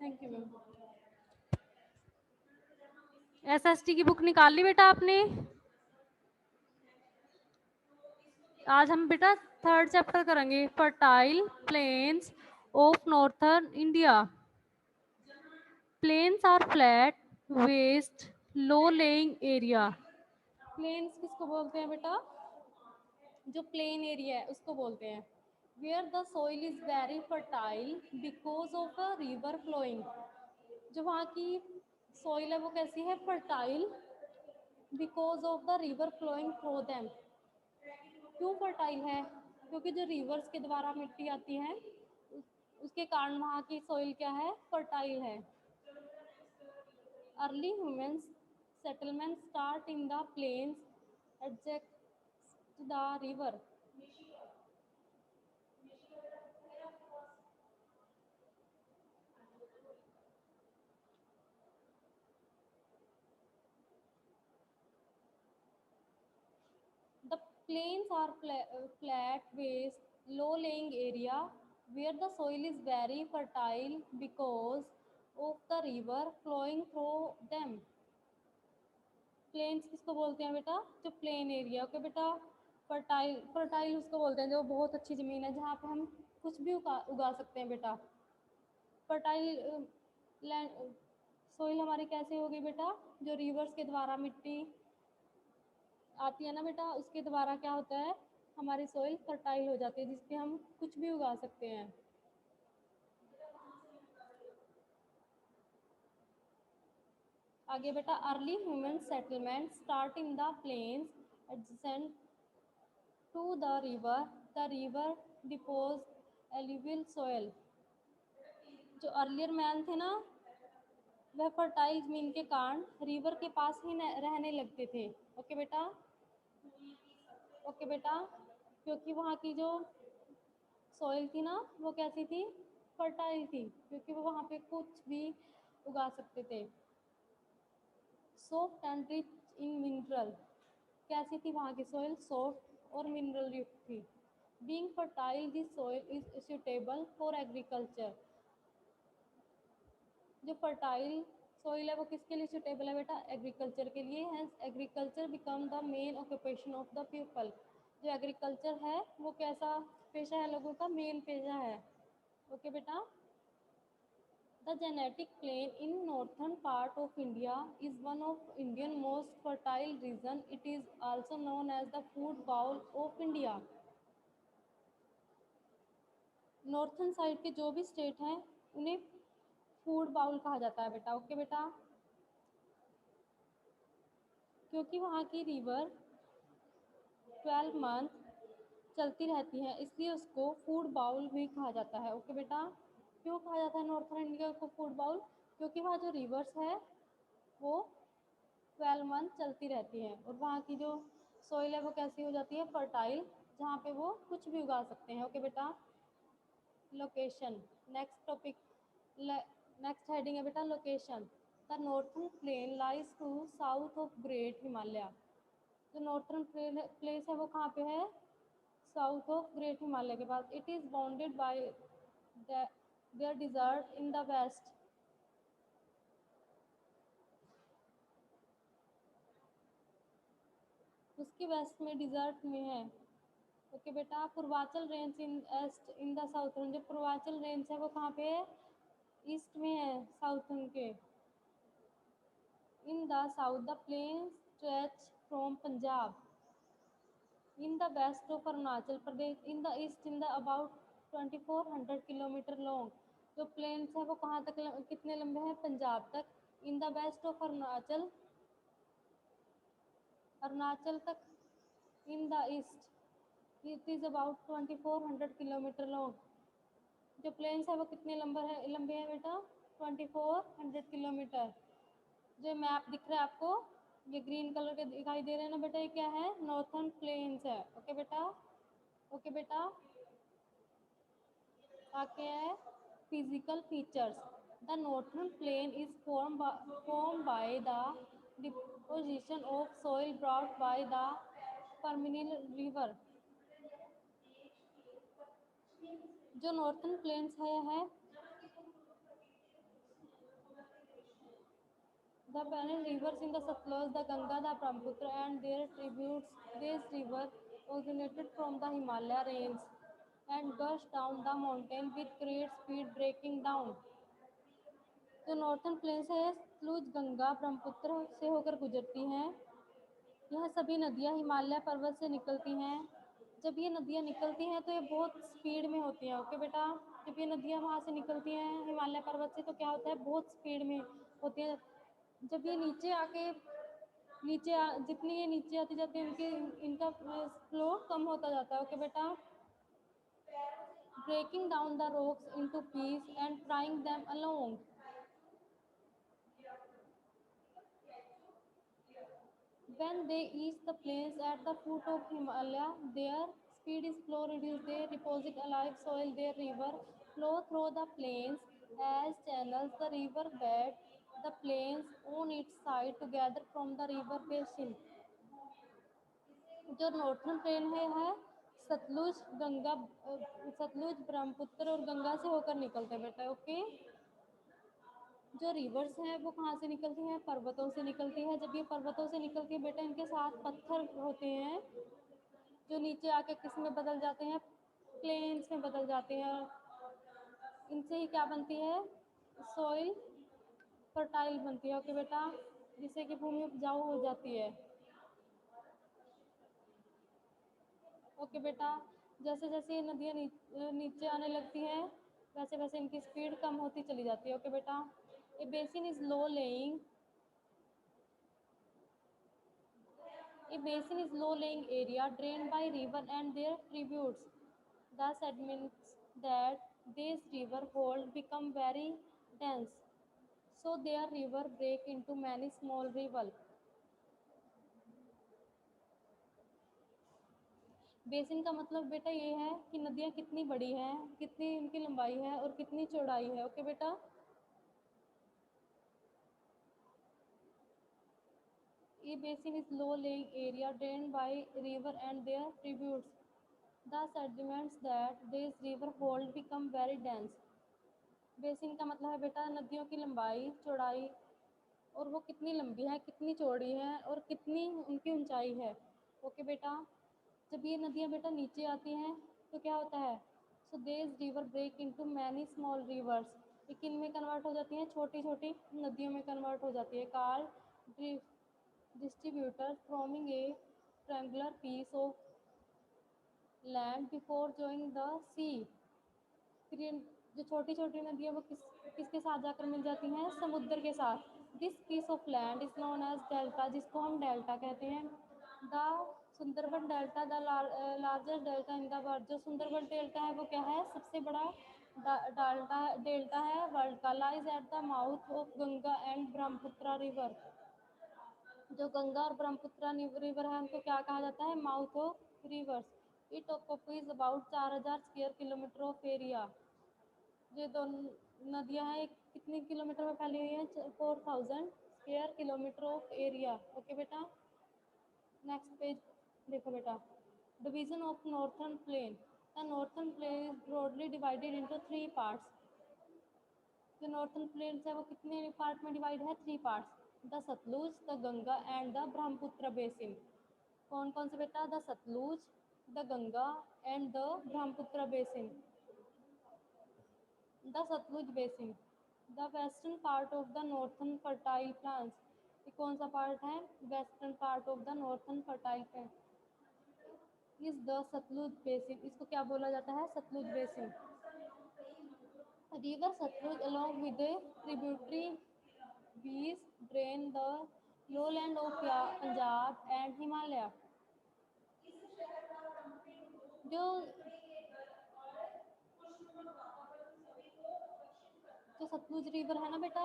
Thank you ma'am. SST की book निकाल ली बेटा आपने? आज हम बेटा थर्ड चैप्टर करेंगे, fertile plains of northern India. Plains are flat, vast, low lying area. Plains किसको बोलते हैं बेटा? जो प्लेन एरिया है उसको बोलते हैं। Where the soil is very fertile because of a river flowing. जो वहाँ की सोइल है वो कैसी है? Fertile, because of the river flowing through them. क्यों फर्टाइल है? क्योंकि जो रिवर्स के द्वारा मिट्टी आती है उसके कारण वहाँ की सोइल क्या है? फर्टाइल है। Early human settlement start in the plains adjacent the river. The plains are flat, waste, low-lying area where the soil is very fertile because of the river flowing through them. Plains किसको बोलते हैं बेटा? जो plain area. Okay बेटा। Fertile, fertile उसको बोलते हैं जो बहुत अच्छी ज़मीन है जहाँ पे हम कुछ भी उगा सकते हैं बेटा। फर्टाइल लैंड सोइल हमारी कैसे होगी बेटा? जो रिवर्स के द्वारा मिट्टी आती है ना बेटा, उसके द्वारा क्या होता है? हमारी सॉइल फर्टाइल हो जाती है जिसपे हम कुछ भी उगा सकते हैं। आगे बेटा, early human settlement start in the plains adjacent to the river deposit alluvial soil. जो अर्लियर मैन थे ना, वह फर्टाइल जमीन के कारण रिवर के पास ही रहने लगते थे। ओके बेटा। ओके बेटा। क्योंकि वहाँ की जो सॉइल थी ना वो कैसी थी? फर्टाइल थी, क्योंकि वो वहाँ पे कुछ भी उगा सकते थे। Soft and rich in mineral. कैसी थी वहाँ की सॉइल? सॉफ्ट और मिनरल युक्त थी। Being fertile this soil is suitable for agriculture. जो फर्टाइल सॉइल है वो किसके लिए सुटेबल है बेटा? एग्रीकल्चर के लिए। Hence agriculture become the main occupation of the people. जो एग्रीकल्चर है वो कैसा पेशा है? लोगों का मेन पेशा है। ओके बेटा। The genetic plain in northern part of India is one of Indian most fertile region. It is also known as the food bowl of India. Northern side के जो भी स्टेट हैं उन्हें फूड बाउल कहा जाता है बेटा। ओके बेटा। क्योंकि वहाँ की रिवर 12 मंथ चलती रहती है इसलिए उसको फूड बाउल भी कहा जाता है। ओके बेटा। क्यों कहा जाता है नॉर्थन इंडिया को फूड बाउल? क्योंकि वहाँ जो रिवर्स है वो 12 मंथ चलती रहती है और वहाँ की जो सोइल है वो कैसी हो जाती है? फर्टाइल, जहाँ पे वो कुछ भी उगा सकते हैं। ओके बेटा। Location, next topic, next heading है बेटा location. The northern plain lies to south of great Himalaya. जो नॉर्थन प्लेस है वो कहाँ पे है? साउथ ऑफ ग्रेट हिमालय के पास। It is bounded by their desert in the west. उसके वेस्ट में डिजर्ट में है। ओके बेटा। Purvachal range in east in the southern. जो पूर्वाचल रेंज है वो कहाँ पे है? ईस्ट में है साउथर्न के। In the south the plain stretch from Punjab in the west of Arunachal Pradesh in the east in the about 2400 kilometre long. जो प्लेन्स है वो कहाँ तक कितने लंबे हैं? पंजाब तक। In the west of Arunachal, Arunachal तक। In the east it is about 2400 kilometre long. जो प्लेन्स है वो कितने लंबे हैं बेटा? 2400 किलोमीटर। जो मैप दिख रहा है आपको, ये ग्रीन कलर के दिखाई दे रहे हैं ना बेटा, ये क्या है? नॉर्थर्न प्लेन्स है। ओके बेटा। ओके बेटा। आगे है physical features. The northern plain is form by the deposition of soil brought by the perennial river. जो नॉर्थर्न प्लेन्स है The parent rivers in the Satluj, the Ganga, the Brahmaputra and their tributes. These rivers originated from the Himalaya range and gush down the mountain with great speed, breaking down. जो northern planes है सतलुज गंगा ब्रह्मपुत्र से होकर गुजरती हैं। यह सभी नदियां हिमालय पर्वत से निकलती हैं। जब ये नदियां निकलती हैं तो ये बहुत स्पीड में होती हैं। ओके बेटा, जब ये नदियां वहाँ से निकलती हैं हिमालय पर्वत से तो क्या होता है, बहुत स्पीड में होती हैं। जब ये नीचे आके जितनी ये नीचे आती जाती है इनका फ्लो कम होता जाता है। ओके बेटा, breaking down the rocks into pieces and flying them along. When they reach the plains at the foot of Himalaya, their speed is slow reduced. They deposit alive soil. Their river flow through the plains as channels. The river bed the plains on its side together from the river basin. जो northern train है सतलुज गंगा सतलुज ब्रह्मपुत्र और गंगा से होकर निकलते हैं बेटा। Okay, जो reverse हैं वो कहाँ से निकलती हैं, पर्वतों से निकलती है। जब ये पर्वतों से निकलती है बेटा इनके साथ पत्थर होते हैं जो नीचे आके किस में बदल जाते हैं, प्लेन्स में बदल जाते हैं। इनसे ही क्या बनती है, सॉइल फर्टाइल बनती है। ओके बेटा, जिससे कि भूमि उपजाऊ हो जाती है। ओके बेटा, जैसे जैसे ये नदियाँ नीचे आने लगती हैं वैसे वैसे इनकी स्पीड कम होती चली जाती है। ओके बेटा, a basin is low lying A basin is low-lying area drained by river and their tributes. The sediments that these rivers hold become very dense, so their river break into many small rivers. Basin का मतलब बेटा ये है कि नदियाँ कितनी बड़ी हैं, कितनी उनकी लंबाई है और कितनी चौड़ाई है। ओके बेटा, A basin is low-lying area drained by river and their tributes. The sediments that these rivers hold become very dense. Basin का मतलब है बेटा नदियों की लंबाई चौड़ाई और वो कितनी लंबी है, कितनी चौड़ी है और कितनी उनकी ऊंचाई है। ओके बेटा, जब ये नदियाँ बेटा नीचे आती हैं तो क्या होता है, so this river break into many small rivers. ये किन में कन्वर्ट हो जाती हैं, छोटी छोटी नदियों में कन्वर्ट हो जाती है। Call distributor forming a triangular piece of land before joining the sea. फिर ये जो छोटी छोटी नदियाँ वो किसके साथ जाकर मिल जाती हैं, समुद्र के साथ। This piece of land is known as delta, जिसको हम डेल्टा कहते हैं। The Sundarban delta the largest delta in the world. जो सुंदरबन डेल्टा है वो क्या है, सबसे बड़ा डेल्टा है वर्ल्ड का। Lies at the mouth of Ganga and Brahmaputra river. जो गंगा और ब्रह्मपुत्र रिवर है उनको क्या कहा जाता है, mouth of reverse. It occupies about 4000 square kilometre of area. ये दो नदियाँ हैं कितने किलोमीटर में फैली हुई है, 4000 square kilometre of area. Okay बेटा, नेक्स्ट पेज देखो बेटा, division of northern plain. The northern plain is broadly divided into 3 parts. जो नॉर्थर्न प्लेन है वो कितने पार्ट में डिवाइड है, 3 parts. The Satluj, the Ganga and the Brahmaputra basin. कौन कौन से बेटा, the Satluj, the Ganga and the Brahmaputra basin. The Satluj Basin, the western part of the northern fertile plains। ये कौन सा पार्ट है, western part of the northern fertile plain is the Satluj basin. इसको क्या बोला जाता है, Satluj basin. River Satluj along with the tributaries drain the lowland of Punjab and Himalaya। जो जो सतलुज रिवर है ना बेटा,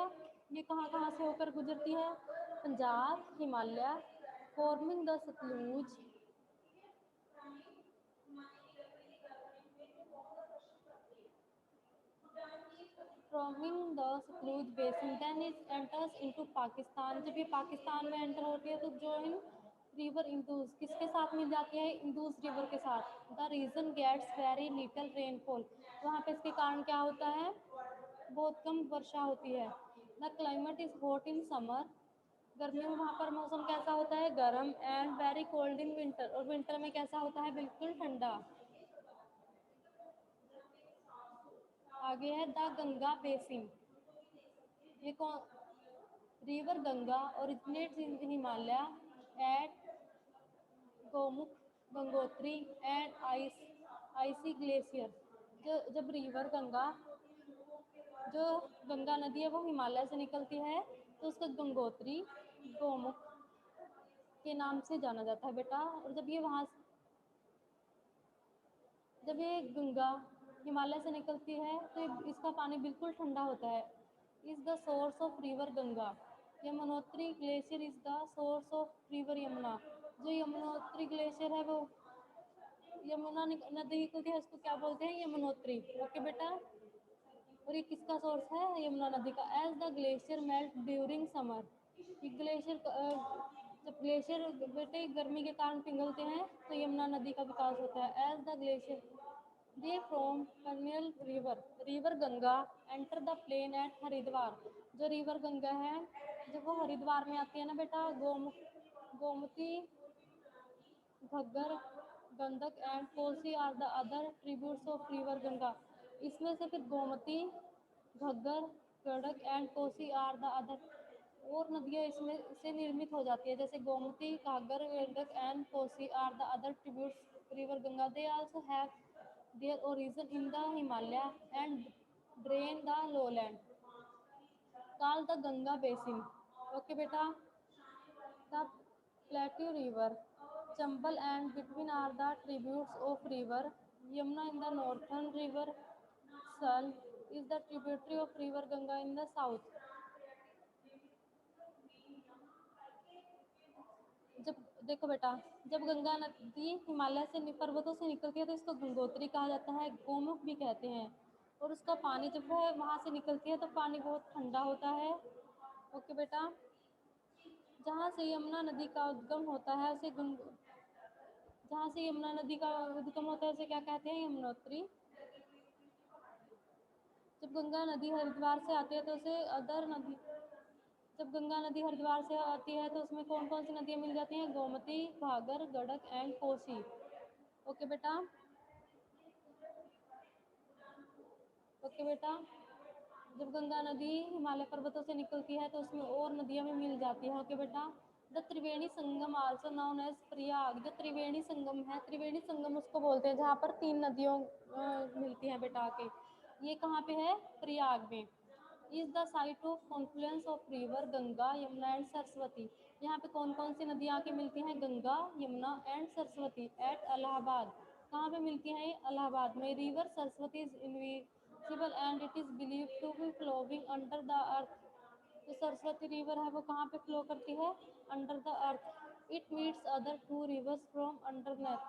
ये कहाँ कहाँ से होकर गुजरती है, Punjab, Himalaya, forming the Satluj basin then it enters into Pakistan. जब ये पाकिस्तान में एंटर होती है तो जॉइन रिवर इंदूज किसके साथ मिल जाती है, इंदूज रिवर के साथ। The region gets very little rainfall. वहाँ पे इसके कारण क्या होता है, बहुत कम वर्षा होती है। The climate is hot in summer गर्मियों में वहाँ पर मौसम कैसा होता है, गर्म, and very cold in winter, और विंटर में कैसा होता है, बिल्कुल ठंडा। आगे है द गंगा बेसिन। ये कौन, river Ganga originates in Himalaya at Gomukh, Gangotri and icy glacier. जो जब रिवर गंगा, जो गंगा नदी है वो हिमालय से निकलती है, तो उसको गंगोत्री, गोमुख के नाम से जाना जाता है बेटा। और जब ये गंगा हिमालय से निकलती है तो इसका पानी बिल्कुल ठंडा होता है। Is the source of river Ganga. Yamunotri glacier is the source of river Yamuna. जो यमुनोत्री ग्लेशियर है वो यमुना नदी निकलती है, उसको क्या बोलते हैं, यमुनोत्री। ओके बेटा। और ये किसका सोर्स है, यमुना नदी का। As the glacier melt during summer. ये ग्लेशियर जब ग्लेशियर बेटे गर्मी के कारण पिघलते हैं तो यमुना नदी का विकास होता है। As the glacier they from terminal river Ganga enter the plain at Haridwar. जो रिवर गंगा है जब वो हरिद्वार में आती है ना बेटा, Gomti, Ghaggar, Gandak and Kosi are the other tributes of river Ganga. इसमें से फिर Gomti, Ghaggar, Gandak and Kosi are the other और नदियाँ इसमें से निर्मित हो जाती है, जैसे Gomti, Ghaghar, Gandak and Kosi are the other tributes river Ganga. They also have their origin in the Himalaya and drain the lowland called the Ganga basin. Okay बेटा। The Plateau River, Chambal and between are the tributes of river Yamuna in the northern, river Sal is the tributary of river Ganga in the south. जब देखो बेटा, जब गंगा नदी हिमालय से पर्वतों से निकलती है तो इसको गंगोत्री कहा जाता है, गोमुख भी कहते हैं। और उसका पानी जब है वहाँ से निकलती है तो पानी बहुत ठंडा होता है। ओके बेटा। जहाँ से यमुना नदी का उद्गम होता है उसे जहाँ से यमुना नदी का उद्गम होता है उसे क्या कहते हैं, यमुनोत्री। जब गंगा नदी हरिद्वार से आती है तो उसे अदर नदी जब गंगा नदी हरिद्वार से आती है तो उसमें कौन कौन सी नदियाँ मिल जाती हैं, गोमती, घाघर, गंडक एंड कोसी। ओके बेटा। ओके बेटा। जब गंगा नदी हिमालय पर्वतों से निकलती है तो उसमें और नदियाँ भी मिल जाती है। ओके बेटा। The Triveni Sangam also known as Prayag. जो त्रिवेणी संगम है, त्रिवेणी संगम उसको बोलते हैं जहाँ पर तीन नदियों मिलती हैं बेटा के। ये कहाँ पे है, प्रयाग में। Is the site of confluence of river Ganga, Yamuna and Saraswati. यहाँ पे कौन कौन सी नदियाँ आके मिलती हैं, गंगा, यमुना एंड सरस्वती। एट इलाहाबाद। कहाँ पे मिलती हैं ये, इलाहाबाद में। River Saraswati is invisible and it is believe to be flowing under the earth. जो सरस्वती रिवर है वो कहाँ पे फ्लो करती है, under the earth. It meets other two rivers from underneath.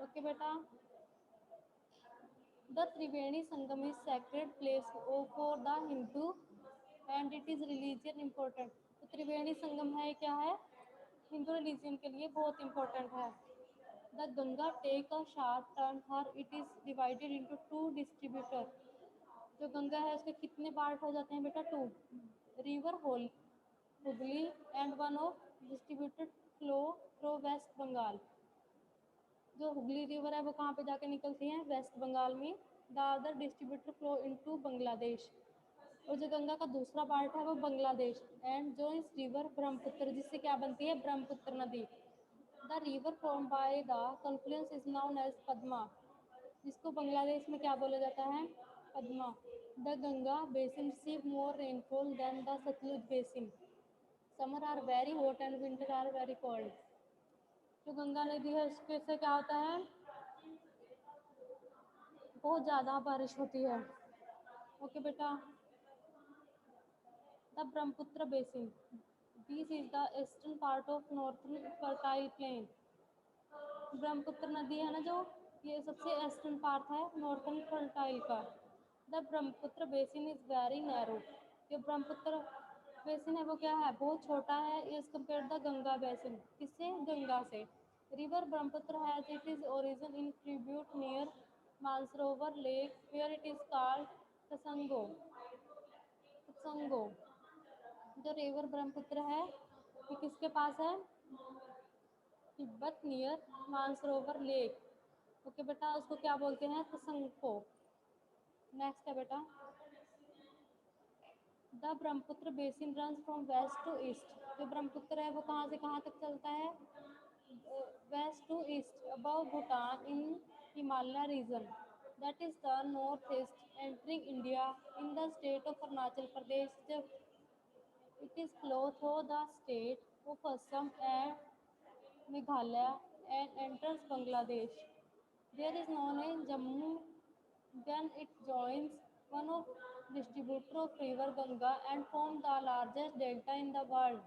Okay बेटा। The Triveni Sangam is sacred place for the Hindu and it is religion important. तो त्रिवेणी संगम है, क्या है, हिंदू रिलीजियन के लिए बहुत इंपॉर्टेंट है। The Ganga take a sharp turn here it is divided into two distributor. जो गंगा है उसके कितने पार्ट हो जाते हैं बेटा, two. River whole Hooghly and one of distributed flow through West Bengal. जो हुगली रिवर है वो कहाँ पे जाके निकलती है, वेस्ट बंगाल में। The other distributed flow into Bangladesh. और जो गंगा का दूसरा पार्ट है वो बांग्लादेश एंड जो इस रिवर ब्रह्मपुत्र, जिससे क्या बनती है, ब्रह्मपुत्र नदी। The river from by the confluence is known as Padma. जिसको बांग्लादेश में क्या बोला जाता है, Padma. The Ganga basin receive more rainfall than the Satluj basin. Summer are very hot and winter are very cold. जो गंगा नदी है उसके से क्या होता है, बहुत ज़्यादा बारिश होती है। ओके बेटा। The Brahmaputra basin, this is the eastern part of northern fertile plane. Brahmaputra नदी है ना जो, ये सबसे ईस्टर्न पार्ट है नॉर्थन फर्टाइल का। The Brahmaputra basin is very narrow. जो ब्रह्मपुत्र बेसिन है वो क्या है, बहुत छोटा है as compare the Ganga basin. किससे, गंगा से। River Brahmaputra has it is origin in tribute near Mansarovar lake where it is called Tsangpo. Tsangpo. जो रिवर ब्रह्मपुत्र है ये किसके पास है? Tibet near Mansarovar lake. Okay बेटा, उसको क्या बोलते हैं? त्संगपो। नेक्स्ट है बेटा, the Brahmaputra basin run from west to east. जो ब्रह्मपुत्र है वो कहाँ से कहाँ तक चलता है? West to east above Bhutan in Himalaya region, that is the north east entering India in the state of Arunachal Pradesh. जब it is flow through the state of Assam and Meghalaya and enters Bangladesh. There is known as Jammu. Then it joins one of distributor of river Ganga and form the largest delta in the world.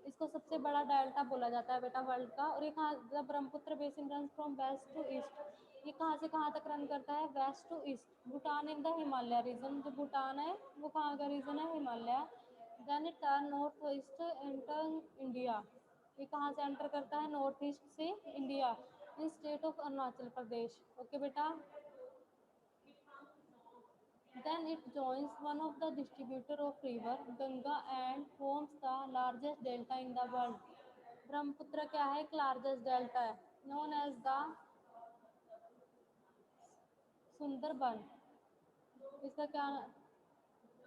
इसको सबसे बड़ा delta बोला जाता है बेटा world का। और ये कहाँ, the Brahmaputra basin run from west to east. ये कहाँ से कहाँ तक रन करता है? West to east. Bhutan in the Himalaya region, जो भूटान है वो कहाँ का रीजन है? Himalaya. Then it turn north east enter India. ये कहाँ से एंटर करता है? नॉर्थ ईस्ट से India in state of Arunachal Pradesh. Okay बेटा, then it joins one of the distributor of river Ganga and forms the largest delta in the world. Brahmaputra क्या है? एक लार्जेस्ट डेल्टा है, known as the सुंदरबन। इसका क्या?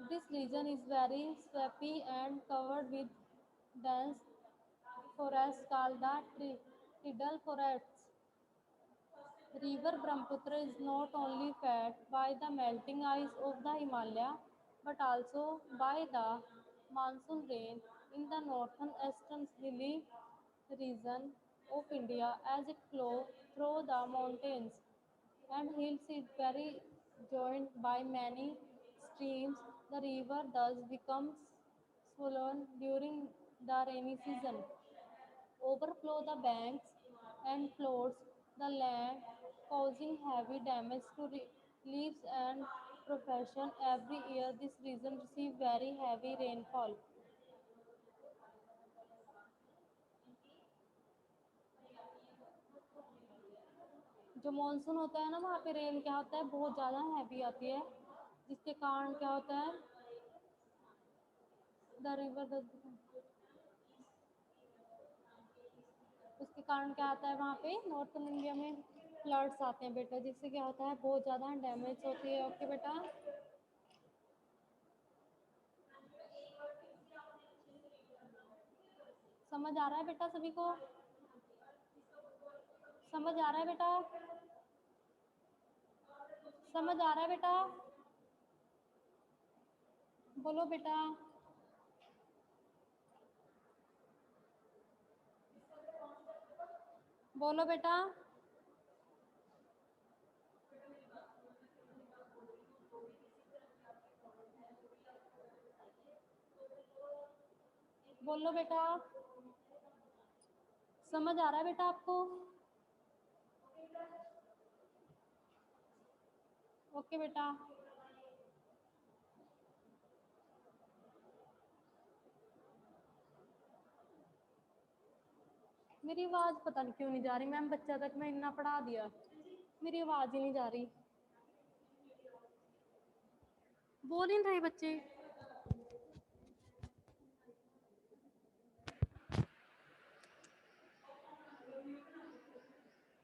This region is very swampy and covered with dense forests called the tidal forests. River Brahmaputra is not only fed by the melting ice of the Himalaya but also by the monsoon rain in the northern eastern hilly region of India as it flows through the mountains and hills. Is very joined by many streams. The river thus becomes swollen during the rainy season, overflow the banks and floods the land, causing heavy damage to leaves and profession. Every year, this region receives very heavy rainfall. जो monsoon होता है ना, वहाँ पे rain क्या होता है? बहुत ज़्यादा हैवी आती है, जिसके कारण क्या होता है? द रिवर, उसके कारण क्या आता है? वहाँ पे नॉर्थन इंडिया में फ्लड्स आते हैं बेटा, जिससे क्या होता है? बहुत ज़्यादा डैमेज होती है। ओके बेटा, समझ आ रहा है बेटा सभी को? समझ आ रहा है बेटा? समझ आ रहा है बेटा? बोलो बेटा। बोलो बेटा। बोलो बेटा। समझ आ रहा है बेटा आपको? ओके बेटा। मेरी आवाज़ पता नहीं क्यों नहीं जा रही मैम, बच्चा तक मैं इतना पढ़ा दिया, मेरी आवाज़ ही नहीं जा रही। बोल ही नहीं रहे बच्चे।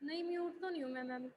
नहीं, म्यूट तो नहीं हूँ मैं मैम।